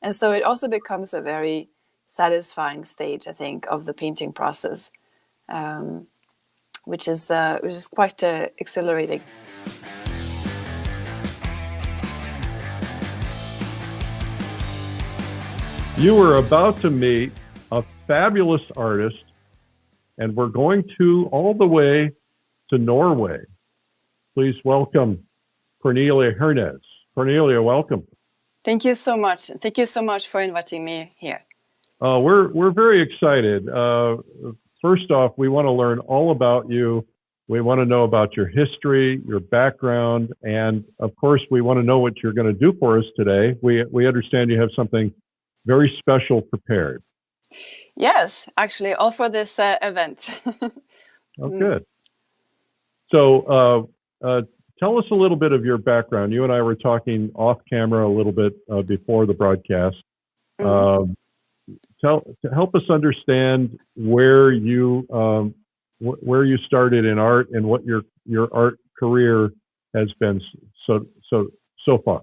And so it also becomes a very satisfying stage, I think, of the painting process, which is quite exhilarating. You are about to meet a fabulous artist, and we're going all the way to Norway. Please welcome Cornelia Hernes. Cornelia, welcome. Thank you so much. Thank you so much for inviting me here. We're very excited. First off, we want to learn all about you. We want to know about your history, your background, and of course, we want to know what you're going to do for us today. We understand you have something very special prepared. Yes, actually, all for this event. Oh, good. So tell us a little bit of your background. You and I were talking off camera a little bit before the broadcast. To help us understand where you started in art and what your art career has been so far.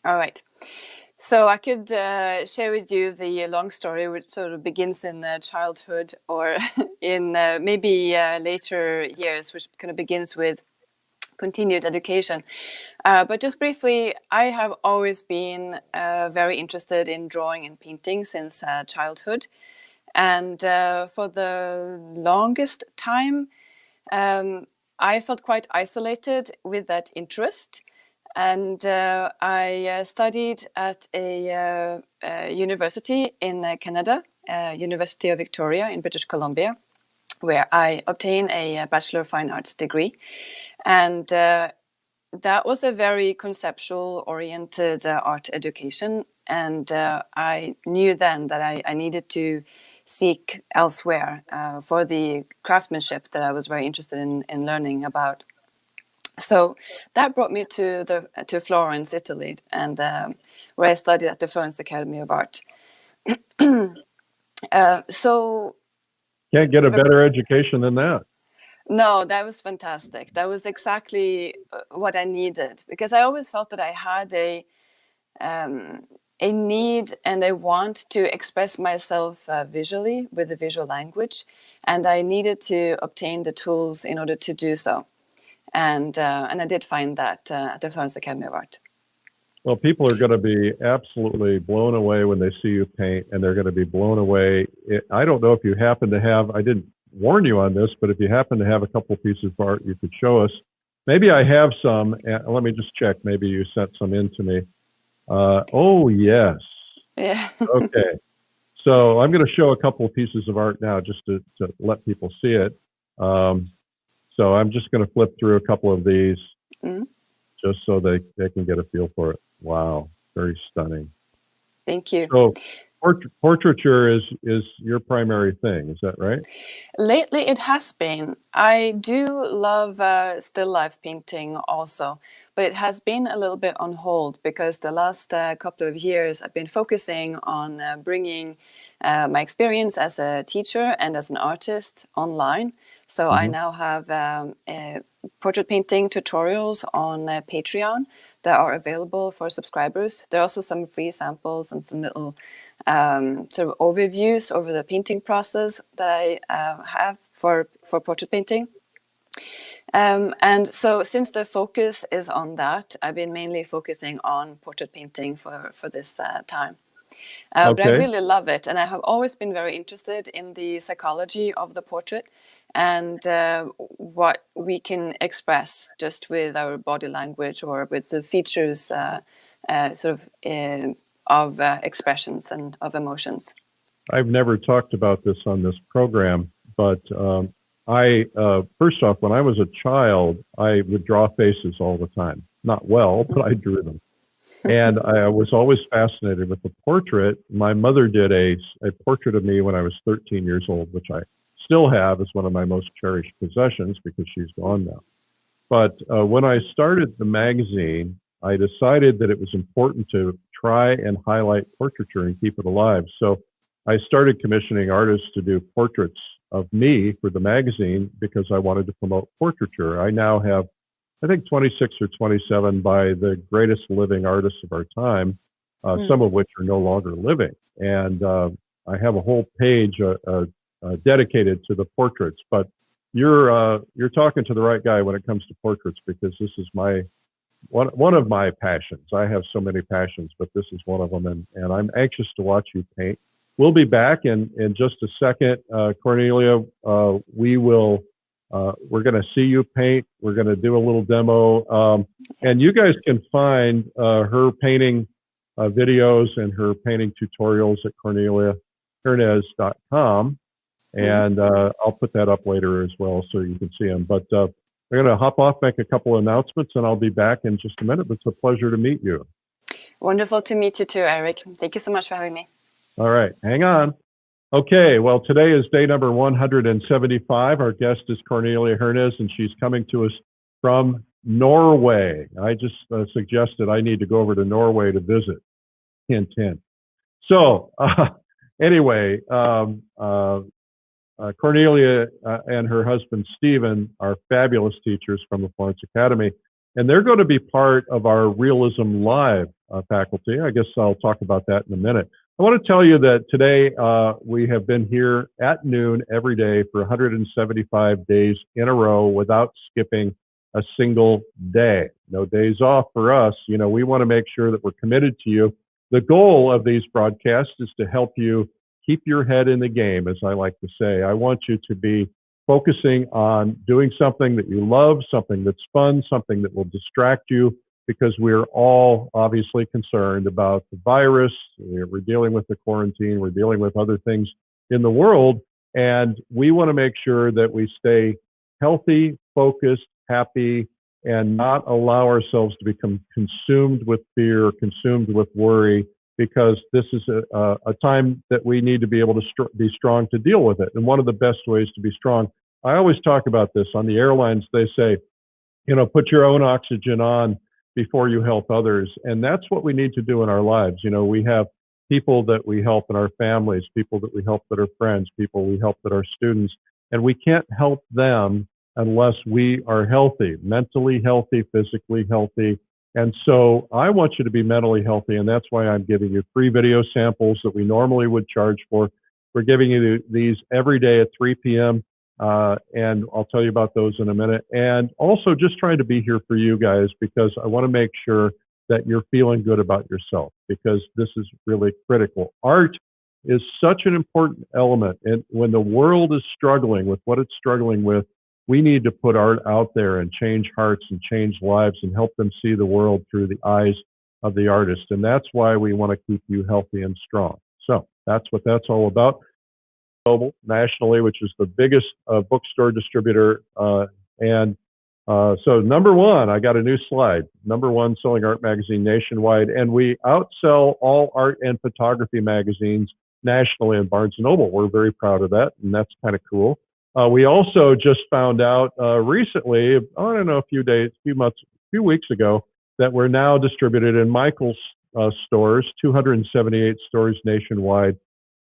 All right. So I could share with you the long story, which sort of begins in childhood or in maybe later years, which kind of begins with continued education. But just briefly, I have always been very interested in drawing and painting since childhood. And for the longest time, I felt quite isolated with that interest. And I studied at a university in Canada, University of Victoria in British Columbia, where I obtained a Bachelor of Fine Arts degree. And that was a very conceptual-oriented art education. And I knew then that I needed to seek elsewhere for the craftsmanship that I was very interested in learning about. So that brought me to Florence, Italy, and where I studied at the Florence Academy of Art. So can't get a better education than that. No, that was fantastic. That was exactly what I needed, because I always felt that I had a need and a want to express myself visually with the visual language, and I needed to obtain the tools in order to do so. And I did find that at the Florence Academy of Art. Well, people are going to be absolutely blown away when they see you paint, and they're going to be blown away. I don't know if you happen to have, I didn't warn you on this, but if you happen to have a couple of pieces of art you could show us. Maybe I have some. Let me just check. Maybe you sent some in to me. Oh, yes. Yeah. Okay. So I'm going to show a couple of pieces of art now just to let people see it. So I'm just going to flip through a couple of these just so they can get a feel for it. Wow, very stunning. Thank you. So portraiture is your primary thing, is that right? Lately it has been. I do love still life painting also, but it has been a little bit on hold because the last couple of years I've been focusing on bringing my experience as a teacher and as an artist online. So I now have portrait painting tutorials on Patreon that are available for subscribers. There are also some free samples and some little sort of overviews over the painting process that I have for portrait painting. And so since the focus is on that, I've been mainly focusing on portrait painting for this time. But I really love it. And I have always been very interested in the psychology of the portrait and what we can express just with our body language or with the features of expressions and of emotions. I've never talked about this on this program, but I first off, when I was a child, I would draw faces all the time. Not well, but I drew them. And I was always fascinated with the portrait. My mother did a portrait of me when I was 13 years old, which I still have as one of my most cherished possessions because she's gone now. But when I started the magazine, I decided that it was important to try and highlight portraiture and keep it alive. So I started commissioning artists to do portraits of me for the magazine because I wanted to promote portraiture. I now have, I think, 26 or 27 by the greatest living artists of our time. some of which are no longer living. And I have a whole page dedicated to the portraits. But you're talking to the right guy when it comes to portraits, because this is one of my passions. I have so many passions, but this is one of them, and I'm anxious to watch you paint. We'll be back in just a second. Cornelia, we're going to see you paint. We're going to do a little demo. And you guys can find her painting videos and her painting tutorials at corneliahernes.com. And I'll put that up later as well so you can see them. But we're going to hop off, make a couple of announcements, and I'll be back in just a minute. It's a pleasure to meet you. Wonderful to meet you too, Eric. Thank you so much for having me. All right, hang on. Okay, well, today is day number 175. Our guest is Cornelia Hernes, and she's coming to us from Norway. I just suggested I need to go over to Norway to visit. Hint, hint. So, anyway, Cornelia and her husband, Stephen, are fabulous teachers from the Florence Academy, and they're going to be part of our Realism Live faculty. I guess I'll talk about that in a minute. I want to tell you that today we have been here at noon every day for 175 days in a row without skipping a single day. No days off for us. You know, we want to make sure that we're committed to you. The goal of these broadcasts is to help you keep your head in the game, as I like to say. I want you to be focusing on doing something that you love, something that's fun, something that will distract you, because we're all obviously concerned about the virus. We're dealing with the quarantine. We're dealing with other things in the world. And we want to make sure that we stay healthy, focused, happy, and not allow ourselves to become consumed with fear, consumed with worry, because this is a time that we need to be able to be strong to deal with it. And one of the best ways to be strong, I always talk about this on the airlines. They say, you know, put your own oxygen on before you help others. And that's what we need to do in our lives. You know, we have people that we help in our families, people that we help that are friends, people we help that are students, and we can't help them unless we are healthy, mentally healthy, physically healthy. And so I want you to be mentally healthy, and that's why I'm giving you free video samples that we normally would charge for. We're giving you these every day at 3 p.m., and I'll tell you about those in a minute. And also just trying to be here for you guys, because I want to make sure that you're feeling good about yourself, because this is really critical. Art is such an important element, and when the world is struggling with what it's struggling with, we need to put art out there and change hearts and change lives and help them see the world through the eyes of the artist. And that's why we want to keep you healthy and strong. So that's what that's all about. Global, nationally, which is the biggest bookstore distributor. So number one, I got a new slide. Number one selling art magazine nationwide. And we outsell all art and photography magazines nationally in Barnes & Noble. We're very proud of that, and that's kind of cool. We also just found out recently, I don't know, a few weeks ago, that we're now distributed in Michael's stores, 278 stores nationwide.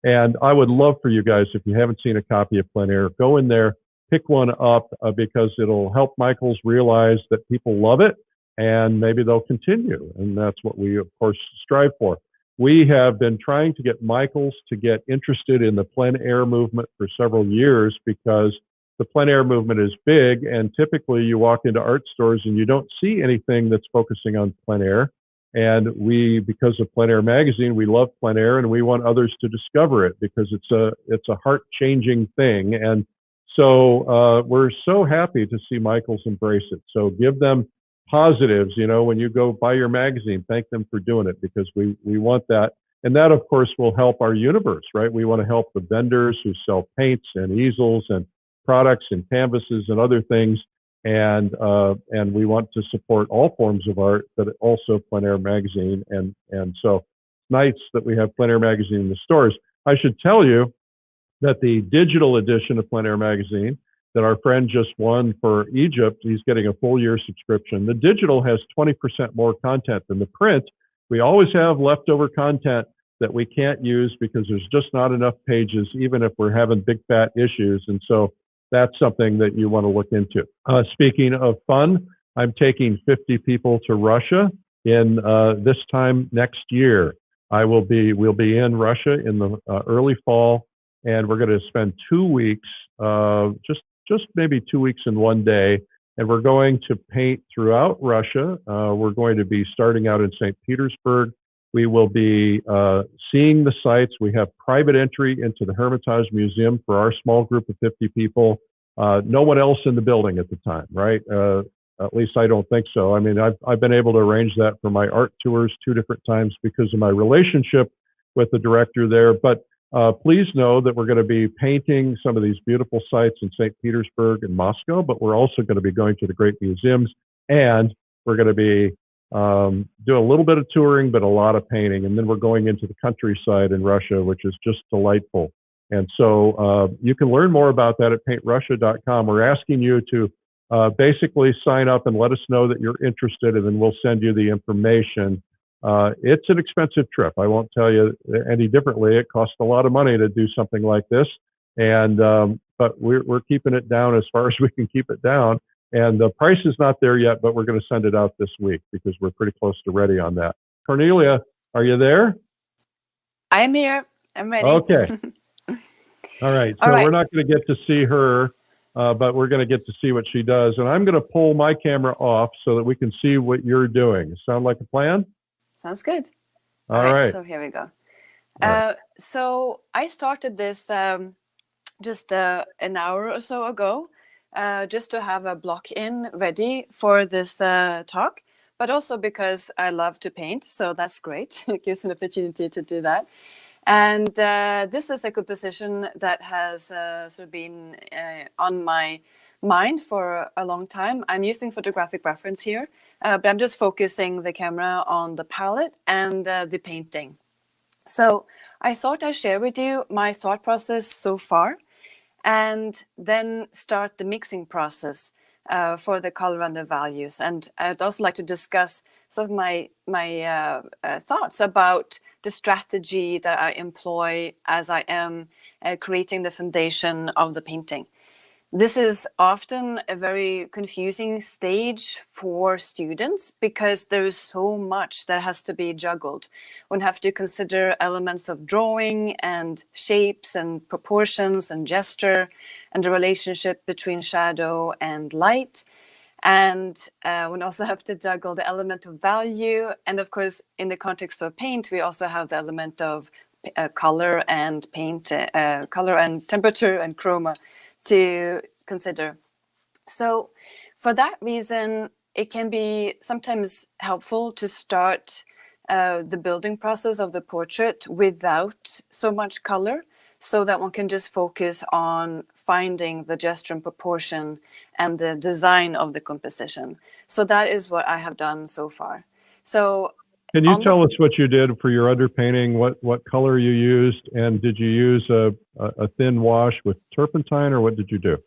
And I would love for you guys, if you haven't seen a copy of Plein Air, go in there, pick one up, because it'll help Michael's realize that people love it, and maybe they'll continue. And that's what we, of course, strive for. We have been trying to get Michael's to get interested in the plein air movement for several years, because the plein air movement is big, and typically you walk into art stores and you don't see anything that's focusing on plein air. And we, because of Plein Air magazine, we love plein air, and we want others to discover it, because it's a heart-changing thing. And so we're so happy to see Michael's embrace it. So give them positives, you know, when you go buy your magazine, thank them for doing it, because we want that. And that, of course, will help our universe, right? We want to help the vendors who sell paints and easels and products and canvases and other things. And we want to support all forms of art, but also Plein Air magazine. And so it's nice that we have Plein Air magazine in the stores. I should tell you that the digital edition of Plein Air magazine that our friend just won for Egypt, he's getting a full year subscription. The digital has 20% more content than the print. We always have leftover content that we can't use because there's just not enough pages, even if we're having big fat issues. And so that's something that you want to look into. Speaking of fun, I'm taking 50 people to Russia in this time next year. we'll be in Russia in the early fall, and we're going to spend 2 weeks, just maybe 2 weeks in one day, and we're going to paint throughout Russia. We're going to be starting out in St. Petersburg. We will be seeing the sites. We have private entry into the Hermitage Museum for our small group of 50 people. No one else in the building at the time, right? At least I don't think so. I mean, I've been able to arrange that for my art tours 2 different times because of my relationship with the director there. But please know that we're going to be painting some of these beautiful sites in St. Petersburg and Moscow, but we're also going to be going to the great museums, and we're going to be doing a little bit of touring, but a lot of painting. And then we're going into the countryside in Russia, which is just delightful. And so you can learn more about that at paintrussia.com. We're asking you to basically sign up and let us know that you're interested, and then we'll send you the information. It's an expensive trip. I won't tell you any differently. It costs a lot of money to do something like this, and but we're keeping it down as far as we can keep it down. And the price is not there yet, but we're going to send it out this week because we're pretty close to ready on that. Cornelia, are you there? I am here. I'm ready. Okay. All right. So we're not going to get to see her, but we're going to get to see what she does. And I'm going to pull my camera off so that we can see what you're doing. Sound like a plan? Sounds good. All right. So here we go. Right. So I started this just an hour or so ago, just to have a block in ready for this talk, but also because I love to paint. So that's great. It gives an opportunity to do that. And this is a composition that has sort of been on my mind for a long time. I'm using photographic reference here, but I'm just focusing the camera on the palette and the painting. So I thought I'd share with you my thought process so far, and then start the mixing process for the color and the values. And I'd also like to discuss some of my thoughts about the strategy that I employ as I am creating the foundation of the painting. This is often a very confusing stage for students because there is so much that has to be juggled. One have to consider elements of drawing and shapes and proportions and gesture and the relationship between shadow and light. And one also have to juggle the element of value. And of course, in the context of paint, we also have the element of color and paint, color and temperature and chroma to consider. So for that reason, it can be sometimes helpful to start the building process of the portrait without so much color, so that one can just focus on finding the gesture and proportion and the design of the composition. So that is what I have done so far. So can you tell us what you did for your underpainting, what color you used, and did you use a thin wash with turpentine, or what did you do?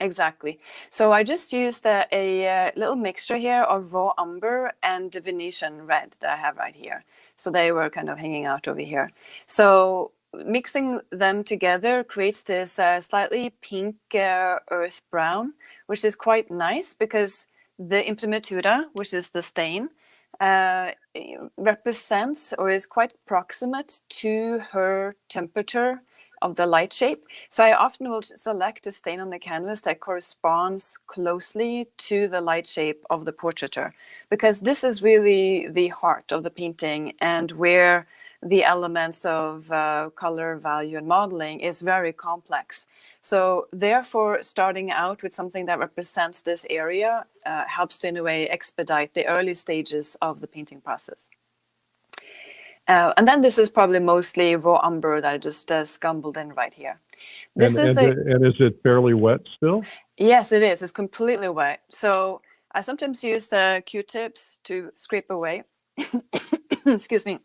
Exactly. So I just used a little mixture here of raw umber and the Venetian red that I have right here. So they were kind of hanging out over here. So mixing them together creates this slightly pink earth brown, which is quite nice because the imprimatura, which is the stain, represents or is quite proximate to her temperature of the light shape. So I often will select a stain on the canvas that corresponds closely to the light shape of the portraiture, because this is really the heart of the painting and where the elements of color, value, and modeling is very complex. So therefore, starting out with something that represents this area helps to, in a way, expedite the early stages of the painting process. And then this is probably mostly raw umber that I just scumbled in right here. And is it fairly wet still? Yes, it is. It's completely wet. So I sometimes use Q-tips to scrape away. Excuse me.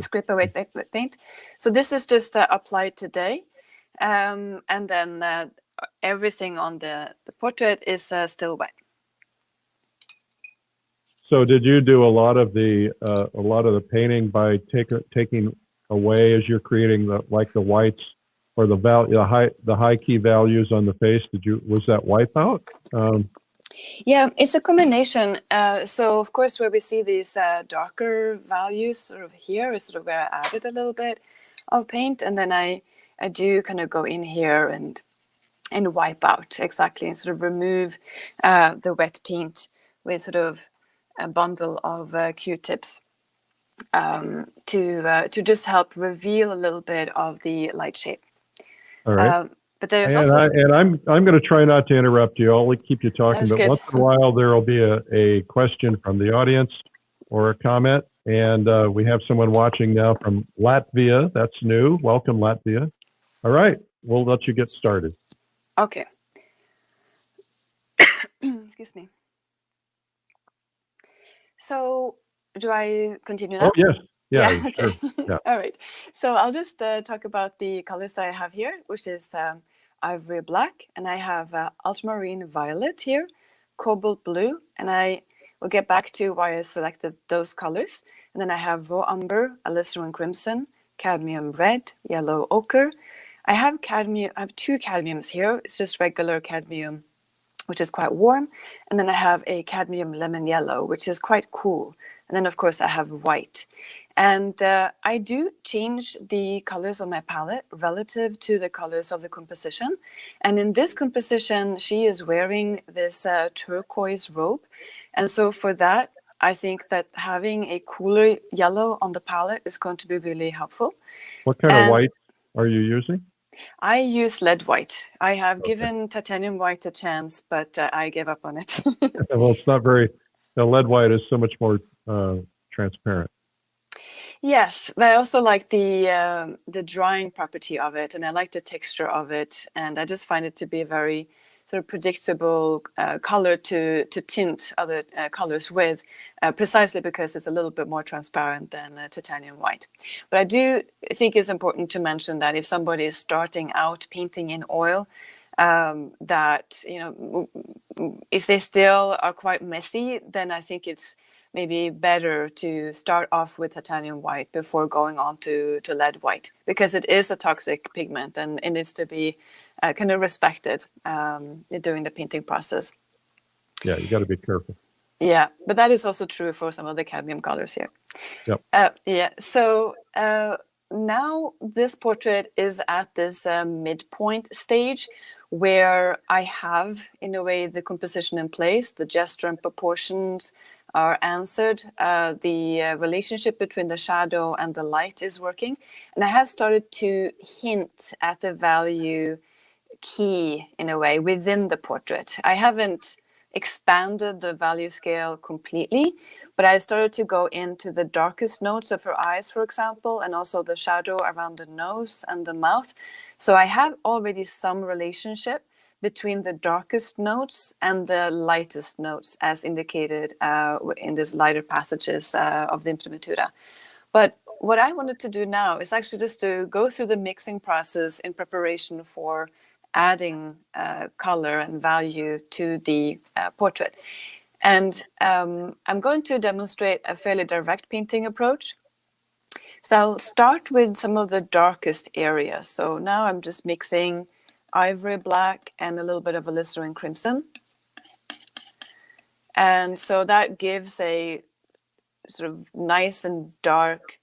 Scrape away the paint. So this is just applied today. And then everything on the portrait is still wet. So did you do a lot of the painting by taking away as you're creating the whites or the high key values on the face? Was that wipe out? Yeah, it's a combination. So of course, where we see these darker values sort of here is sort of where I added a little bit of paint, and then I do kind of go in here and wipe out exactly and sort of remove the wet paint with sort of a bundle of Q-tips to just help reveal a little bit of the light shape. All right. But there's And, also I'm going to try not to interrupt you. I'll keep you talking, that's but good. once in a while there will be a question from the audience or a comment. And we have someone watching now from Latvia. That's new. Welcome, Latvia. All right, we'll let you get started. Okay. Excuse me. So do I continue now? Oh, yes. Yeah, Okay. sure. Yeah. All right. So I'll just talk about the colors that I have here, which is ivory black, and I have ultramarine violet here, cobalt blue, and I will get back to why I selected those colors. And then I have raw umber, alizarin crimson, cadmium red, yellow ochre. I have two cadmiums here. It's just regular cadmium, which is quite warm. And then I have a cadmium lemon yellow, which is quite cool. And then, of course, I have white. And I do change the colors on my palette relative to the colors of the composition. And in this composition, she is wearing this turquoise robe. And so for that, I think that having a cooler yellow on the palette is going to be really helpful. What kind of white are you using? I use lead white. I have given titanium white a chance, but I gave up on it. Well, it's not very, the lead white is so much more transparent. Yes, but I also like the drying property of it, and I like the texture of it, and I just find it to be a very sort of predictable color to tint other colors with, precisely because it's a little bit more transparent than titanium white. But I do think it's important to mention that if somebody is starting out painting in oil, that, you know, if they still are quite messy, then I think it's maybe better to start off with titanium white before going on to lead white, because it is a toxic pigment and it needs to be kind of respected during the painting process. Yeah, you got to be careful. Yeah, but that is also true for some of the cadmium colors here. Yep. Yeah, so now this portrait is at this midpoint stage where I have, in a way, the composition in place, the gesture and proportions are answered, the relationship between the shadow and the light is working, and I have started to hint at the value key, in a way, within the portrait. I haven't expanded the value scale completely, but I started to go into the darkest notes of her eyes, for example, and also the shadow around the nose and the mouth. So I have already some relationship between the darkest notes and the lightest notes, as indicated in these lighter passages of the imprimatura. But what I wanted to do now is actually just to go through the mixing process in preparation for adding color and value to the portrait. And I'm going to demonstrate a fairly direct painting approach. So I'll start with some of the darkest areas. So now I'm just mixing ivory black and a little bit of alizarin crimson. And so that gives a sort of nice and dark,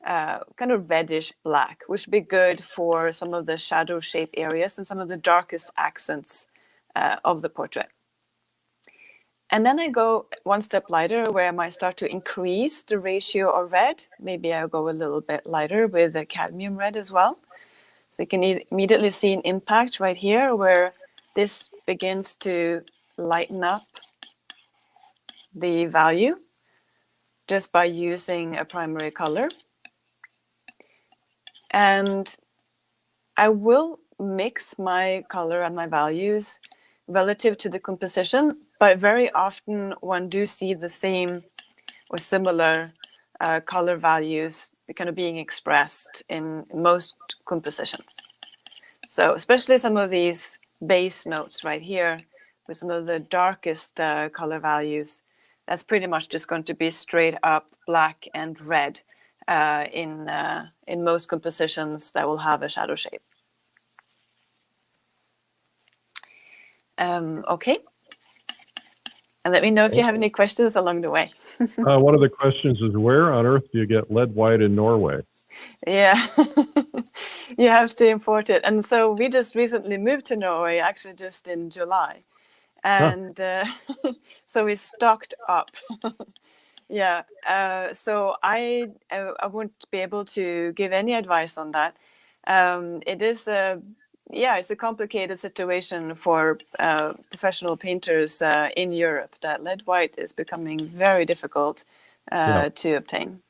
kind of reddish black, which would be good for some of the shadow shape areas and some of the darkest accents of the portrait. And then I go one step lighter, where I might start to increase the ratio of red. Maybe I'll go a little bit lighter with the cadmium red as well. So you can immediately see an impact right here, where this begins to lighten up the value just by using a primary color. And I will mix my color and my values relative to the composition, but very often one do see the same or similar color values kind of being expressed in most compositions. So especially some of these base notes right here with some of the darkest color values, that's pretty much just going to be straight up black and red in most compositions that will have a shadow shape. Okay. And let me know if you have any questions along the way. One of the questions is, where on earth do you get lead white in Norway? Yeah, you have to import it. And so we just recently moved to Norway, actually just in July. And so we stocked up. Yeah, so I won't be able to give any advice on that. It is it's a complicated situation for professional painters in Europe. That lead white is becoming very difficult to obtain.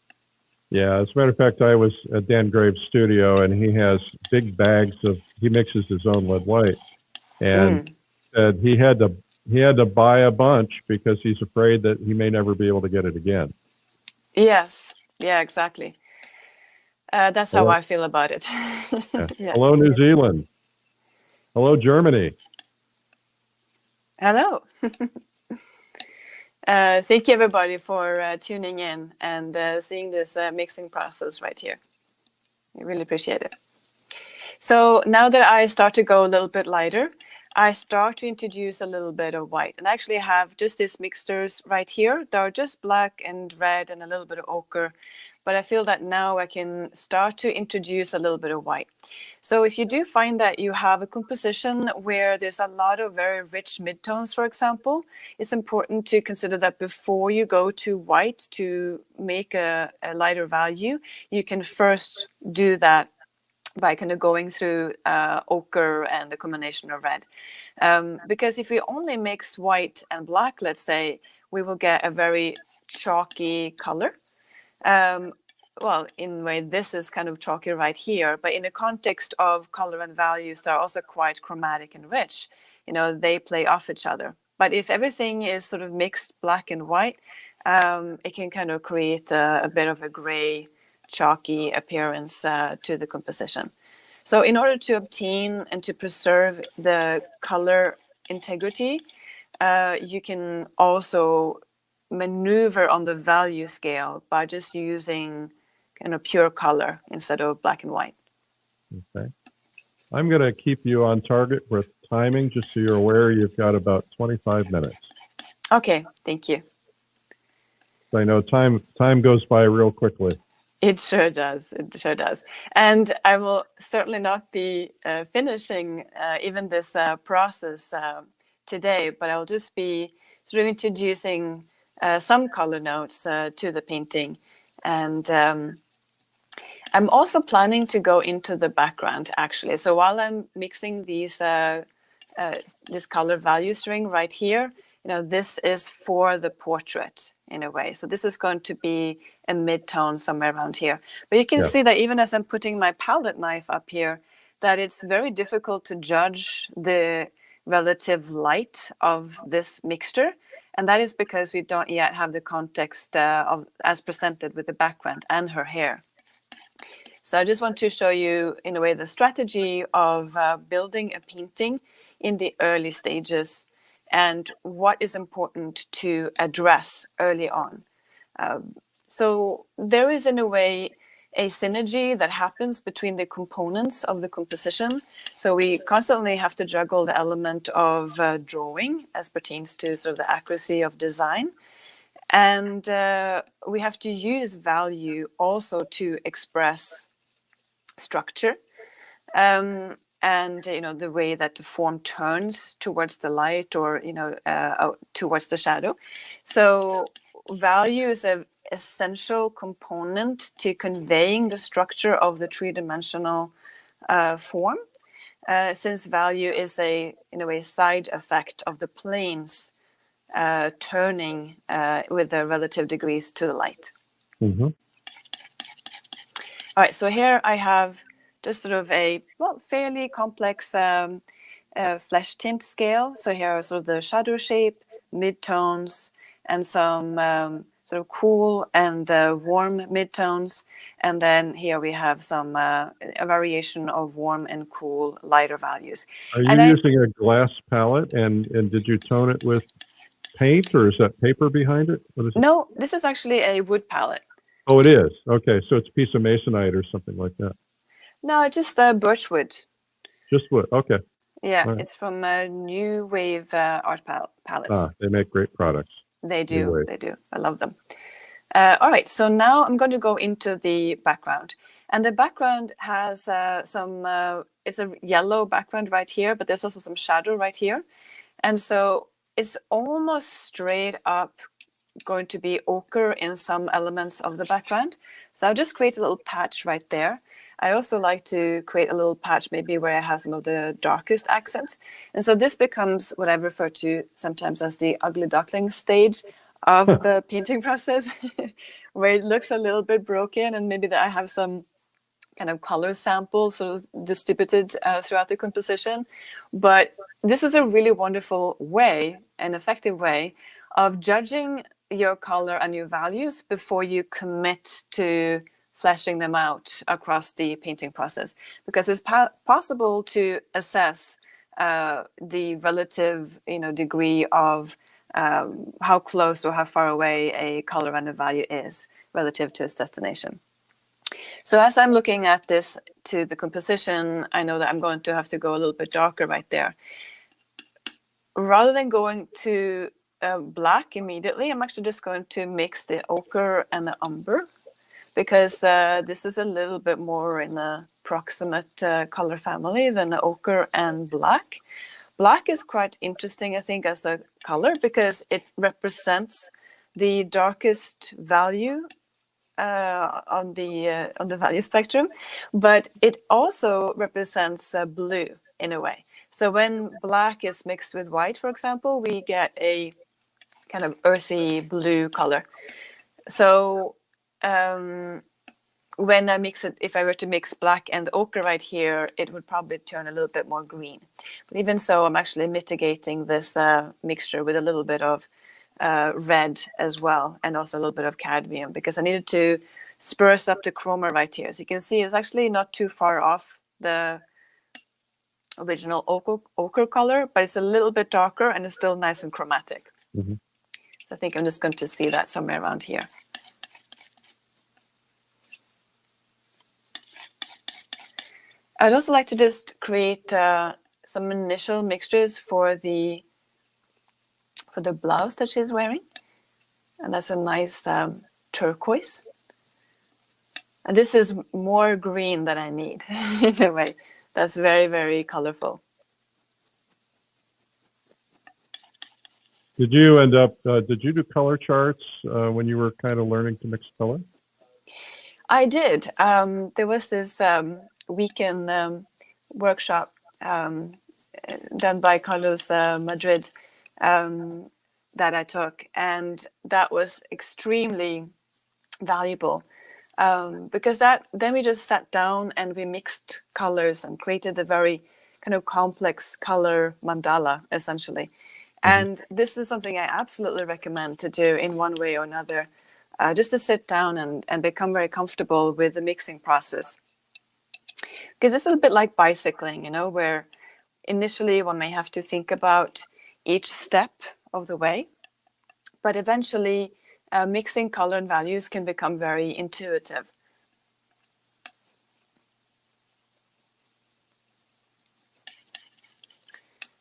Yeah, as a matter of fact, I was at Dan Graves' studio, and he has big bags he mixes his own lead white, and said he had to buy a bunch because he's afraid that he may never be able to get it again. Yes, yeah, exactly. That's how I feel about it. Yeah. Hello, New Zealand. Hello, Germany. Hello. Thank you, everybody, for tuning in and seeing this mixing process right here. I really appreciate it. So now that I start to go a little bit lighter, I start to introduce a little bit of white. And I actually have just these mixtures right here. They're just black and red and a little bit of ochre. But I feel that now I can start to introduce a little bit of white. So if you do find that you have a composition where there's a lot of very rich midtones, for example, it's important to consider that before you go to white to make a lighter value, you can first do that by kind of going through ochre and a combination of red. Because if we only mix white and black, let's say, we will get a very chalky color. Well, in a way, this is kind of chalky right here, but in the context of color and values, they're also quite chromatic and rich. You know, they play off each other. But if everything is sort of mixed black and white, it can kind of create a bit of a gray, chalky appearance to the composition. So in order to obtain and to preserve the color integrity, you can also maneuver on the value scale by just using kind of pure color instead of black and white. Okay. I'm going to keep you on target with timing, just so you're aware. You've got about 25 minutes. Okay, thank you. I know time goes by real quickly. It sure does. It sure does. And I will certainly not be finishing even this process today, but I'll just be sort of introducing some color notes to the painting. And I'm also planning to go into the background, actually. So while I'm mixing these this color value string right here, you know, this is for the portrait in a way. So this is going to be a mid-tone somewhere around here. But you can see that even as I'm putting my palette knife up here, that it's very difficult to judge the relative light of this mixture. And that is because we don't yet have the context of as presented with the background and her hair. So I just want to show you, in a way, the strategy of building a painting in the early stages and what is important to address early on. So there is, in a way, a synergy that happens between the components of the composition. So we constantly have to juggle the element of drawing as pertains to sort of the accuracy of design. And we have to use value also to express structure. And, you know, the way that the form turns towards the light or, you know, towards the shadow. So value is an essential component to conveying the structure of the three-dimensional form, since value is in a way, side effect of the planes turning with the relative degrees to the light. Mm-hmm. All right, so here I have just sort of a fairly complex flesh tint scale. So here are sort of the shadow shape, midtones, and some sort of cool and warm midtones. And then here we have some a variation of warm and cool lighter values. Are you using a glass palette, and did you tone it with paint, or is that paper behind it? What is it? No, this is actually a wood palette. Oh, it is? Okay, so it's a piece of masonite or something like that. No, just birchwood. Just wood, okay. Yeah, All right. it's from New Wave art palettes. They make great products. They do. Anyway. They do. I love them. All right, so now I'm going to go into the background. And the background has it's a yellow background right here, but there's also some shadow right here. And so it's almost straight up going to be ochre in some elements of the background. So I'll just create a little patch right there. I also like to create a little patch maybe where I have some of the darkest accents. And so this becomes what I refer to sometimes as the ugly duckling stage of the painting process, where it looks a little bit broken, and maybe that I have some kind of color samples sort of distributed throughout the composition. But this is a really wonderful way, an effective way of judging your color and your values before you commit to fleshing them out across the painting process, because it's possible to assess the relative, degree of how close or how far away a color and a value is relative to its destination. So as I'm looking at this to the composition, I know that I'm going to have to go a little bit darker right there. Rather than going to black immediately, I'm actually just going to mix the ochre and the umber, because this is a little bit more in the proximate color family than the ochre and black. Black is quite interesting, I think, as a color, because it represents the darkest value on the value spectrum, but it also represents blue in a way. So when black is mixed with white, for example, we get a kind of earthy blue color. So when I mix it, if I were to mix black and ochre right here, it would probably turn a little bit more green. But even so, I'm actually mitigating this mixture with a little bit of red as well, and also a little bit of cadmium, because I needed to spruce up the chroma right here. So you can see it's actually not too far off the original ochre color, but it's a little bit darker and it's still nice and chromatic. Mm-hmm. So I think I'm just going to see that somewhere around here. I'd also like to just create some initial mixtures for the blouse that she's wearing. And that's a nice turquoise. And this is more green than I need in a way. That's very, very colorful. Did you end up, did you do color charts when you were kind of learning to mix color? I did. There was this weekend workshop done by Carlos Madrid that I took, and that was extremely valuable because then we just sat down and we mixed colors and created a very kind of complex color mandala, essentially. And this is something I absolutely recommend to do in one way or another, just to sit down and become very comfortable with the mixing process. Because this is a bit like bicycling, where initially one may have to think about each step of the way, but eventually mixing color and values can become very intuitive.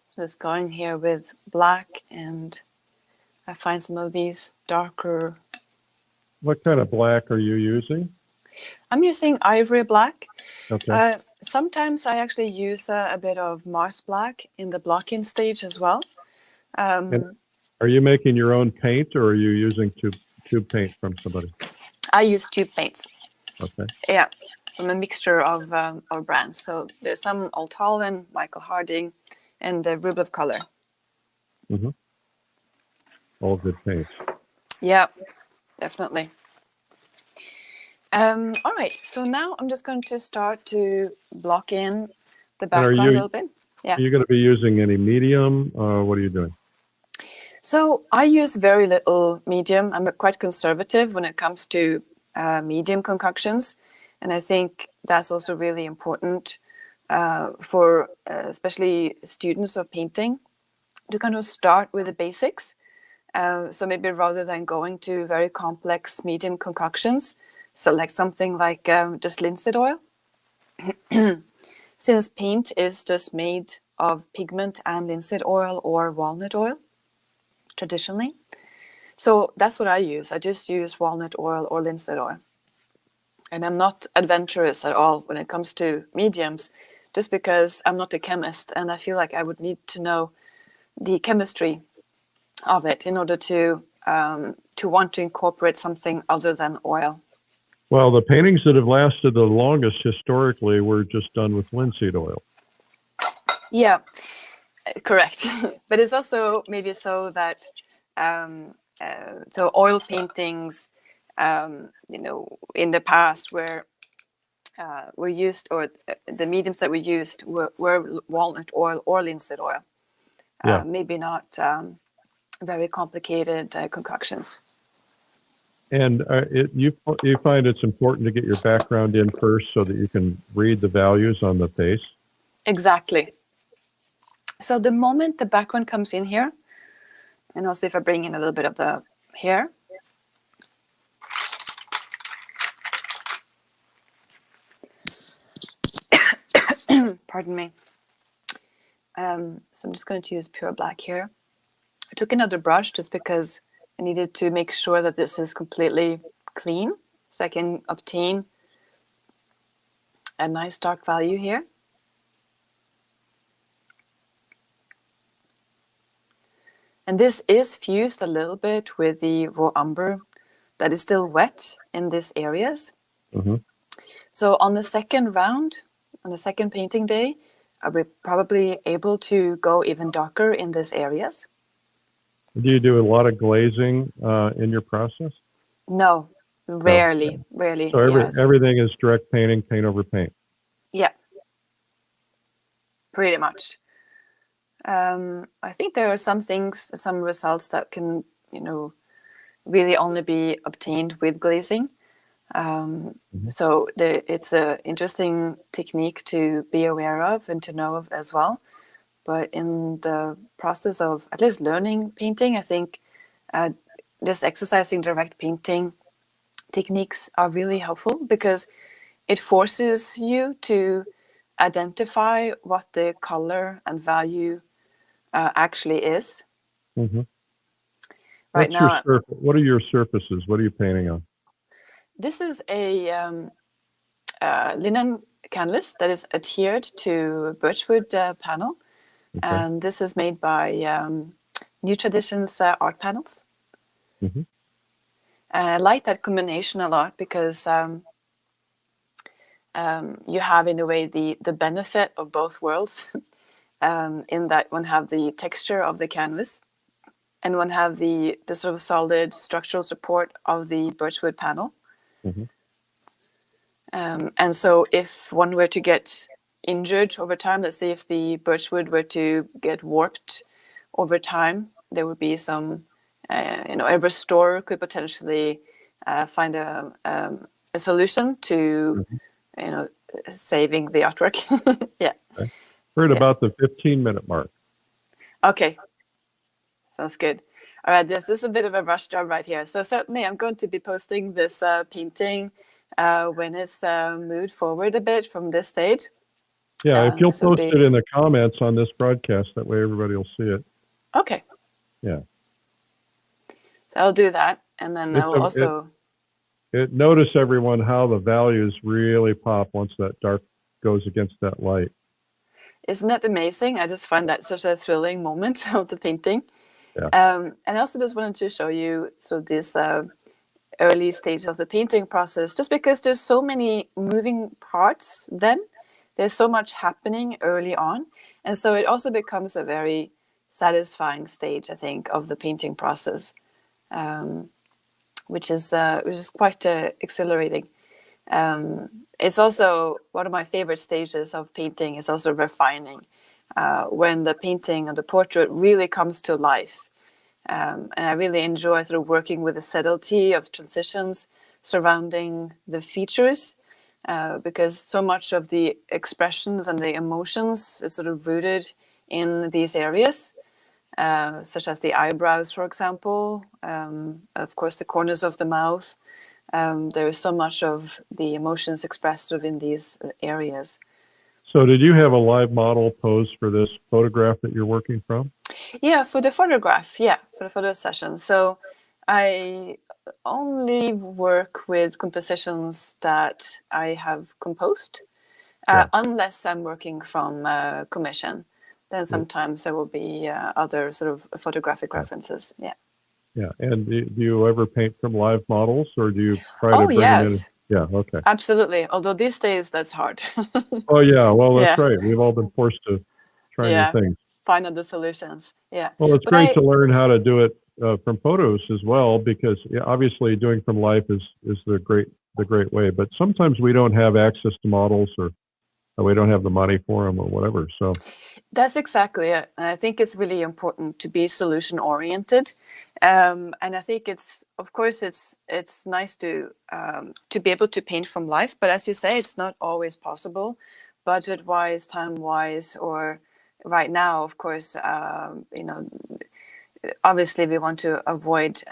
So just going here with black, and I find some of these darker. What kind of black are you using? I'm using ivory black. Okay. Sometimes I actually use a bit of Mars black in the blocking stage as well. And are you making your own paint, or are you using tube paint from somebody? I use tube paints. Okay. Yeah, from a mixture of brands. So there's some Old Holland, Michael Harding, and the Rublev Color. Mm-hmm. All good paints. Yeah, definitely. All right, so now I'm just going to start to block in the background a little bit. Yeah. Are you going to be using any medium? What are you doing? So I use very little medium. I'm quite conservative when it comes to medium concoctions. And I think that's also really important for especially students of painting to kind of start with the basics. So maybe rather than going to very complex medium concoctions, select something like just linseed oil. Since paint is just made of pigment and linseed oil or walnut oil traditionally. So that's what I use. I just use walnut oil or linseed oil. And I'm not adventurous at all when it comes to mediums, just because I'm not a chemist and I feel like I would need to know the chemistry of it in order to want to incorporate something other than oil. Well, the paintings that have lasted the longest historically were just done with linseed oil. Yeah, correct. But it's also maybe so that so oil paintings, in the past were used, or the mediums that were used were walnut oil or linseed oil. Yeah. Maybe not very complicated concoctions. And you find it's important to get your background in first so that you can read the values on the face? Exactly. So the moment the background comes in here, and also if I bring in a little bit of the hair, pardon me. So I'm just going to use pure black here. I took another brush just because I needed to make sure that this is completely clean, so I can obtain a nice dark value here. And this is fused a little bit with the raw umber that is still wet in these areas. Mm-hmm. So on the second round, on the second painting day, I'll be probably able to go even darker in these areas. Do you do a lot of glazing in your process? No, rarely. So yes. everything is direct painting, paint over paint. Yeah, pretty much. I think there are some things, some results that can, really only be obtained with glazing. So it's an interesting technique to be aware of and to know of as well. But in the process of at least learning painting, I think just exercising direct painting techniques are really helpful, because it forces you to identify what the color and value actually is. Mm-hmm. Right now, what are your surfaces? What are you painting on? this is a linen canvas that is adhered to birchwood panel. Okay. And this is made by New Traditions art panels. Mm-hmm. I like that combination a lot, because you have, in a way, the benefit of both worlds, in that one have the texture of the canvas, and one have the sort of solid structural support of the birchwood panel. Mm-hmm. And so if one were to get injured over time, let's say if the birchwood were to get warped over time, there would be some, a restorer could potentially find a solution to, saving the artwork. Yeah. Okay. We're at about the 15-minute mark. Okay. Sounds good. All right, this is a bit of a rush job right here. So certainly I'm going to be posting this painting when it's moved forward a bit from this stage. Yeah, if you'll post it in the comments on this broadcast, that way everybody will see it. Okay. Yeah. So I'll do that, and then I will also... Notice, everyone, how the values really pop once that dark goes against that light. Isn't that amazing? I just find that such a thrilling moment of the painting. Yeah. And I also just wanted to show you this early stage of the painting process, just because there's so many moving parts then. There's so much happening early on. And so it also becomes a very satisfying stage, I think, of the painting process, which is quite exhilarating. It's also one of my favorite stages of painting is also refining, when the painting and the portrait really comes to life. And I really enjoy sort of working with the subtlety of transitions surrounding the features, because so much of the expressions and the emotions is sort of rooted in these areas, such as the eyebrows, for example, of course, the corners of the mouth. There is so much of the emotions expressed within these areas. So did you have a live model pose for this photograph that you're working from? Yeah, for the photograph, yeah, for the photo session. So I only work with compositions that I have composed, Yeah. unless I'm working from commission. Then sometimes there will be other sort of photographic Yeah. references. Yeah. Yeah. And do you ever paint from live models, or do you try to Oh, bring them in? yes, Yeah. Okay. absolutely. Although these days that's hard. Oh, yeah. Well, that's Yeah, right. We've all been forced to try new yeah. things. Find other solutions. Yeah. Well, it's But great to learn how to do it from photos as well, because yeah, obviously doing from life is the great way. But sometimes we don't have access to models, or we don't have the money for them, or whatever. So that's exactly it. And I think it's really important to be solution oriented. And I think of course, it's nice to be able to paint from life, but as you say, it's not always possible, budget wise, time wise, or right now, of course, obviously we want to avoid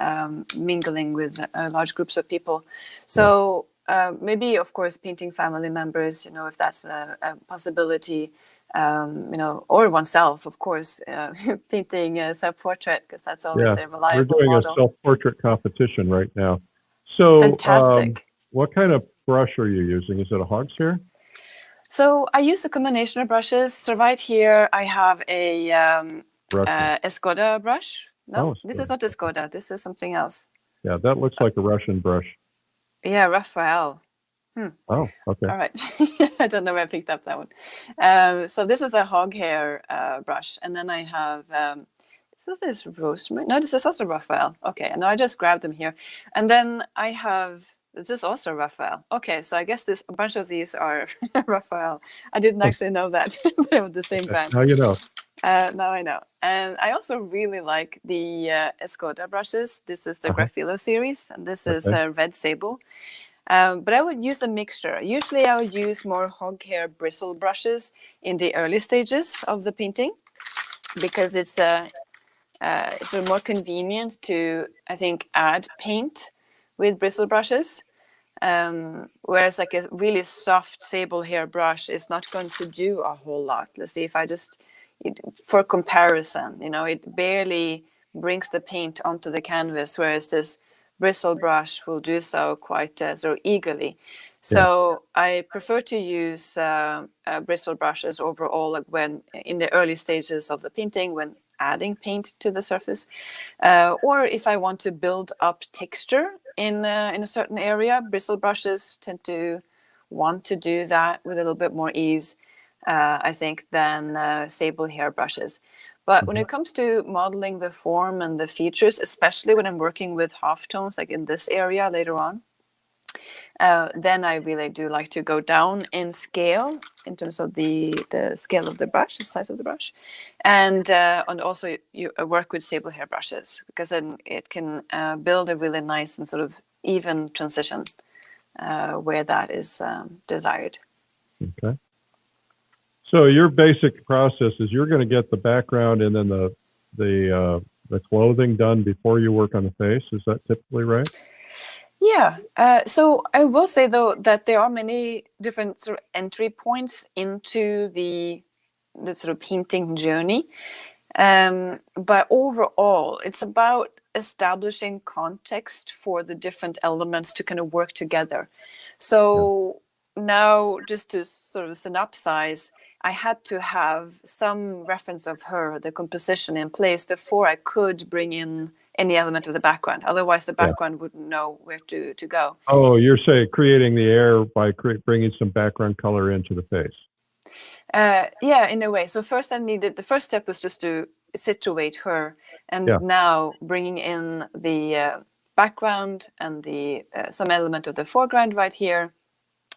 mingling with large groups of people. So maybe, of course, painting family members, if that's a possibility, or oneself, of course, painting a self-portrait, because that's always yeah, a we're reliable doing a model. self-portrait competition right now. So Fantastic. what kind of brush are you using? Is it a hog's hair? So I use a combination of brushes. So right here I have a Russian. Escoda brush. No, Oh, this is not Escoda. This is something else. yeah, that looks like a Russian brush. Yeah, Raphael. Oh, okay. All right. I don't know where I picked up that one. So this is a hog hair brush. And then I have, this is rosemary. No, this is also Raphael. Okay. And I just grabbed them here. And then I have, this is also Raphael. Okay. So I guess a bunch of these are Raphael. I didn't actually know that. They were the same brand. Now you know. Now I know. And I also really like the Escoda brushes. This is the Graphilo series. And this is Red Sable. But I would use a mixture. Usually I would use more hog hair bristle brushes in the early stages of the painting, because it's sort of more convenient to, I think, add paint with bristle brushes. Whereas like a really soft sable hair brush is not going to do a whole lot. Let's see if I just, for comparison, it barely brings the paint onto the canvas, whereas this bristle brush will do so quite sort of eagerly. So I prefer to use bristle brushes overall, like when in the early stages of the painting, when adding paint to the surface, or if I want to build up texture in a certain area, bristle brushes tend to want to do that with a little bit more ease, I think, than sable hair brushes. But when it comes to modeling the form and the features, especially when I'm working with halftones, like in this area later on, then I really do like to go down in scale in terms of the scale of the brush, the size of the brush, and also you work with sable hair brushes, because then it can build a really nice and sort of even transition where that is desired. Okay. So your basic process is you're going to get the background and then the clothing done before you work on the face. Is that typically right? Yeah. So I will say, though, that there are many different sort of entry points into the sort of painting journey. But overall, it's about establishing context for the different elements to kind of work together. So now, just to sort of synopsize, I had to have some reference of her, the composition, in place before I could bring in any element of the background. Otherwise, the background wouldn't know where to go. Oh, you're saying creating the air by bringing some background color into the face. Yeah, in a way. So first the first step was just to situate her, and now bringing in the background and the some element of the foreground right here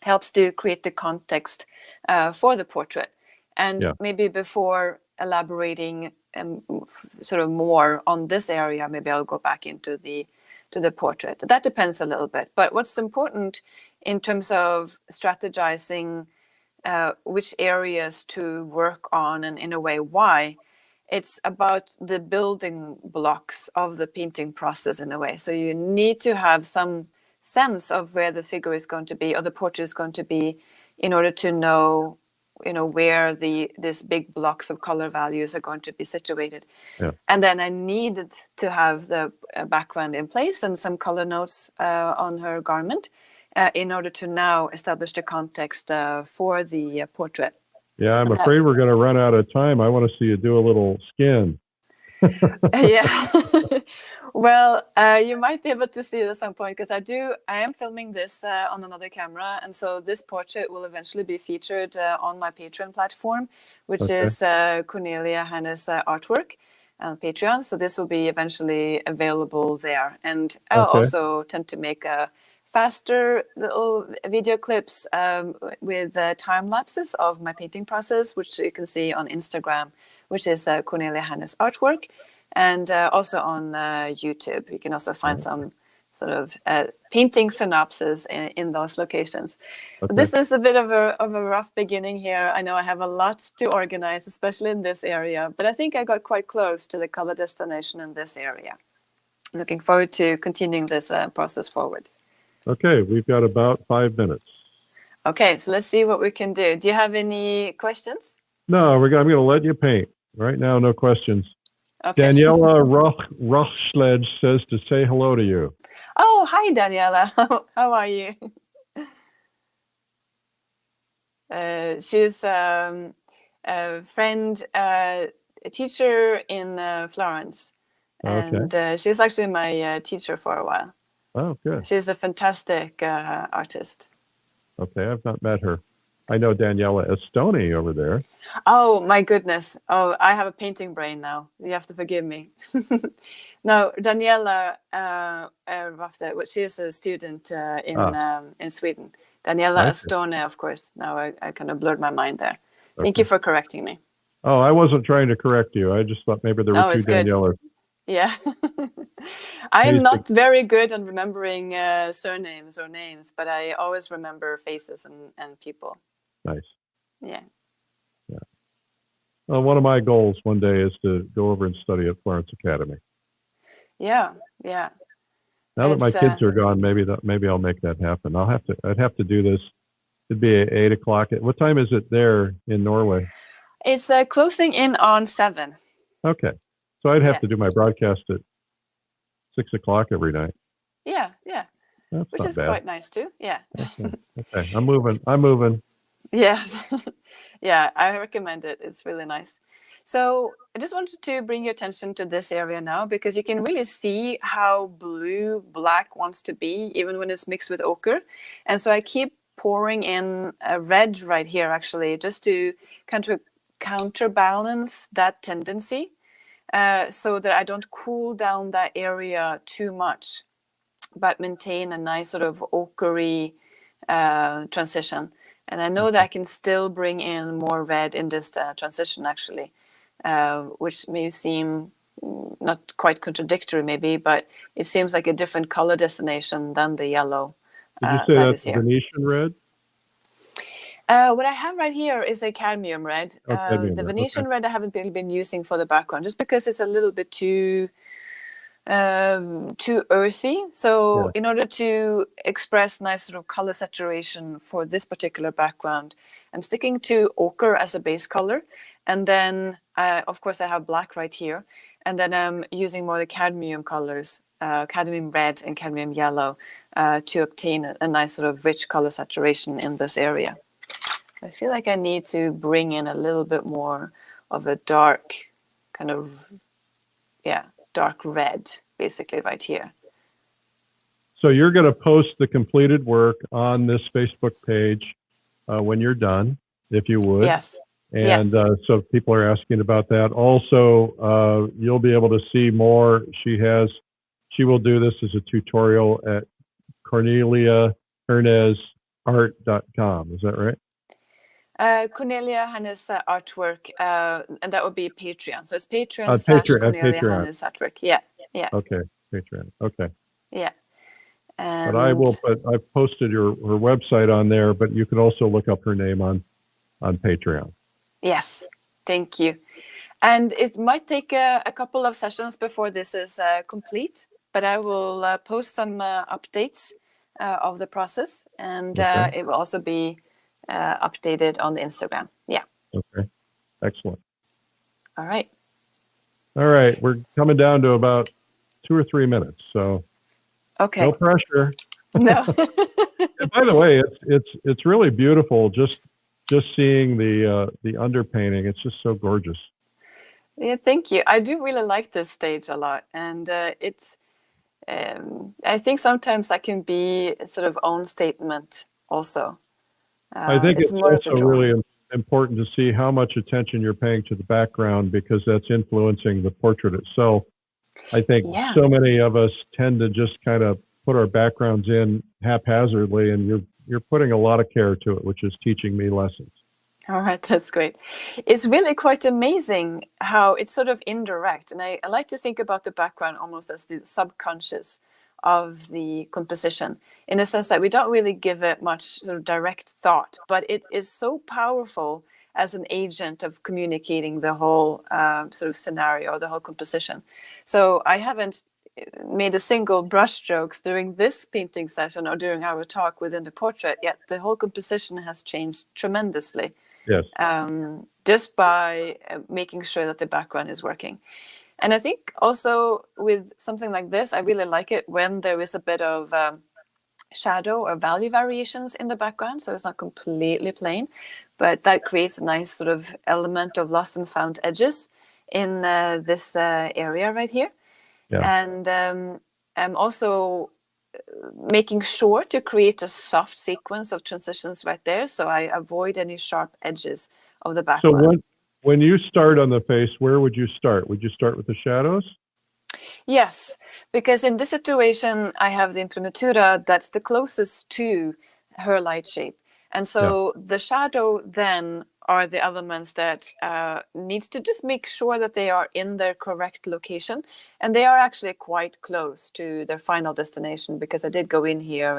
helps to create the context for the portrait. And maybe before elaborating sort of more on this area, maybe I'll go back into the portrait. That depends a little bit. But what's important in terms of strategizing which areas to work on, and in a way why, it's about the building blocks of the painting process in a way. So you need to have some sense of where the figure is going to be, or the portrait is going to be, in order to know where these big blocks of color values are going to be situated. Yeah. And then I needed to have the background in place and some color notes on her garment in order to now establish the context for the portrait. Yeah, I'm afraid we're going to run out of time. I want to see you do a little skin. Yeah. Well, you might be able to see it at some point because I am filming this on another camera, and so this portrait will eventually be featured on my Patreon platform, which is Cornelia Hernes Artwork on Patreon. So this will be eventually available there, and I'll also tend to make faster little video clips with time lapses of my painting process, which you can see on Instagram, which is Cornelia Hernes Artwork. And also on YouTube, you can also find some sort of painting synopsis in those locations. Okay. This is a bit of a rough beginning here. I know I have a lot to organize, especially in this area, but I think I got quite close to the color destination in this area. Looking forward to continuing this process forward. Okay, we've got about 5 minutes. Okay, so let's see what we can do. Do you have any questions? No, I'm going to let you paint. Right now, no questions. Okay. Daniela Rochsledge says to say hello to you. Oh, hi, Daniela. How are you? She's a friend, a teacher in Florence. And she's actually my teacher for a while. Oh, good. She's a fantastic artist. Okay, I've not met her. I know Daniela Estoni over there. Oh, my goodness. Oh, I have a painting brain now. You have to forgive me. No, Daniela, she is a student in Sweden. Daniela Estoni, of course. Now I kind of blurred my mind there. Thank you for correcting me. Oh, I wasn't trying to correct you. I just thought maybe there were two Danielas. Yeah. I am not very good on remembering surnames or names, but I always remember faces and people. Nice. Yeah. Yeah. Well, one of my goals one day is to go over and study at Florence Academy. Yeah, yeah. Now that my kids are gone, maybe I'll make that happen. I'd have to do this. It'd be at 8 o'clock. What time is it there in Norway? It's closing in on 7. Okay. So I'd have to do my broadcast at 6 o'clock every night. Yeah, yeah. That's which is bad. Quite nice too. Yeah. Okay. I'm moving. Yes. Yeah, I recommend it. It's really nice. So I just wanted to bring your attention to this area now because you can really see how blue-black wants to be even when it's mixed with ochre. And so I keep pouring in a red right here actually just to counterbalance that tendency so that I don't cool down that area too much but maintain a nice sort of ochre-y transition. And I know that I can still bring in more red in this transition, actually, which may seem not quite contradictory, maybe, but it seems like a different color destination than the yellow. Did you say that's Venetian red? What I have right here is a cadmium red. The Venetian red I haven't really been using for the background, just because it's a little bit too earthy. So in order to express nice sort of color saturation for this particular background, I'm sticking to ochre as a base color. And then, of course, I have black right here. And then I'm using more the cadmium colors, cadmium red and cadmium yellow, to obtain a nice sort of rich color saturation in this area. I feel like I need to bring in a little bit more of a dark kind of, dark red, basically right here. So you're going to post the completed work on this Facebook page when you're done, if you would. Yes. And so people are asking about that. Also, you'll be able to see more. She will do this as a tutorial at CorneliaHernesArt.com. Is that right? Cornelia Hernes Artwork, and that would be Patreon. So it's Patreon / Cornelia Hernes Artwork. Yeah. Okay, Patreon. Okay. Yeah. But I've posted her website on there, but you can also look up her name on Patreon. Yes, thank you. And it might take a couple of sessions before this is complete, but I will post some updates of the process, and it will also be updated on the Instagram. Yeah. Okay. Excellent. All right. All right. We're coming down to about 2 or 3 minutes, so Okay. no pressure. No. And by the way, it's really beautiful. Just seeing the underpainting. It's just so gorgeous. Yeah, thank you. I do really like this stage a lot, and it's. I think sometimes I can be a sort of own statement also. I think it's more also really important to see how much attention you're paying to the background, because that's influencing the portrait itself. I think so many of us tend to just kind of put our backgrounds in haphazardly, and you're putting a lot of care to it, which is teaching me lessons. All right, that's great. It's really quite amazing how it's sort of indirect. And I like to think about the background almost as the subconscious of the composition, in a sense that we don't really give it much sort of direct thought, but it is so powerful as an agent of communicating the whole sort of scenario, the whole composition. So I haven't made a single brush strokes during this painting session or during our talk within the portrait, yet the whole composition has changed tremendously. Yes. Just by making sure that the background is working. And I think also with something like this, I really like it when there is a bit of shadow or value variations in the background. So it's not completely plain, but that creates a nice sort of element of lost and found edges in this area right here. Yeah. And I'm also making sure to create a soft sequence of transitions right there, so I avoid any sharp edges of the background. So when you start on the face, where would you start? Would you start with the shadows? Yes, because in this situation, I have the imprimatura that's the closest to her light shape. And so the shadow then are the elements that needs to just make sure that they are in their correct location. And they are actually quite close to their final destination, because I did go in here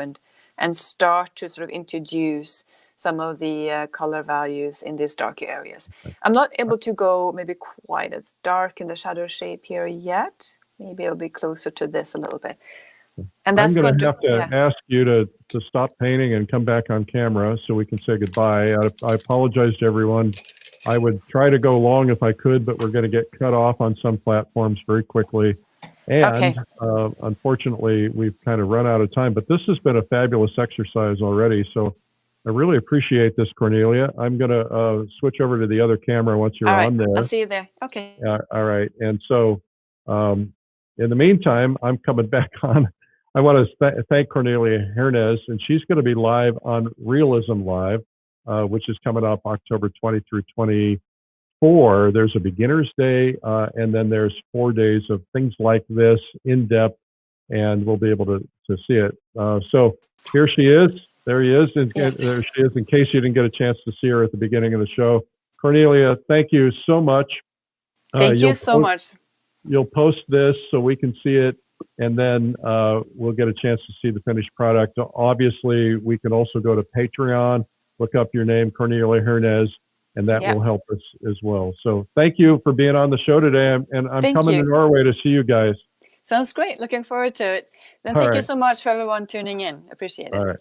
and start to sort of introduce some of the color values in these darker areas. I'm not able to go maybe quite as dark in the shadow shape here yet. Maybe I'll be closer to this a little bit. And that's I'm going to have to ask you to stop painting and come back on camera so we can say goodbye. I apologize to everyone. I would try to go long if I could, but we're going to get cut off on some platforms very quickly. And unfortunately, we've kind of run out of time. But this has been a fabulous exercise already. So I really appreciate this, Cornelia. I'm going to switch over to the other camera once you're on there. I'll see you there. Okay. All right. And so in the meantime, I'm coming back on. I want to thank Cornelia Hernes, and she's going to be live on Realism Live, which is coming up October 20 through 24. There's a beginner's day, and then there's 4 days of things like this in depth, and we'll be able to see it. So here she is. There he is. And there she is, in case you didn't get a chance to see her at the beginning of the show. Cornelia, thank you so much. Thank you so much. You'll post this so we can see it, and then we'll get a chance to see the finished product. Obviously, we can also go to Patreon, look up your name, Cornelia Hernes, and that will help us as well. So thank you for being on the show today, and I'm coming to Norway to see you guys. Sounds great. Looking forward to it. Then thank you so much for everyone tuning in. Appreciate it. All right.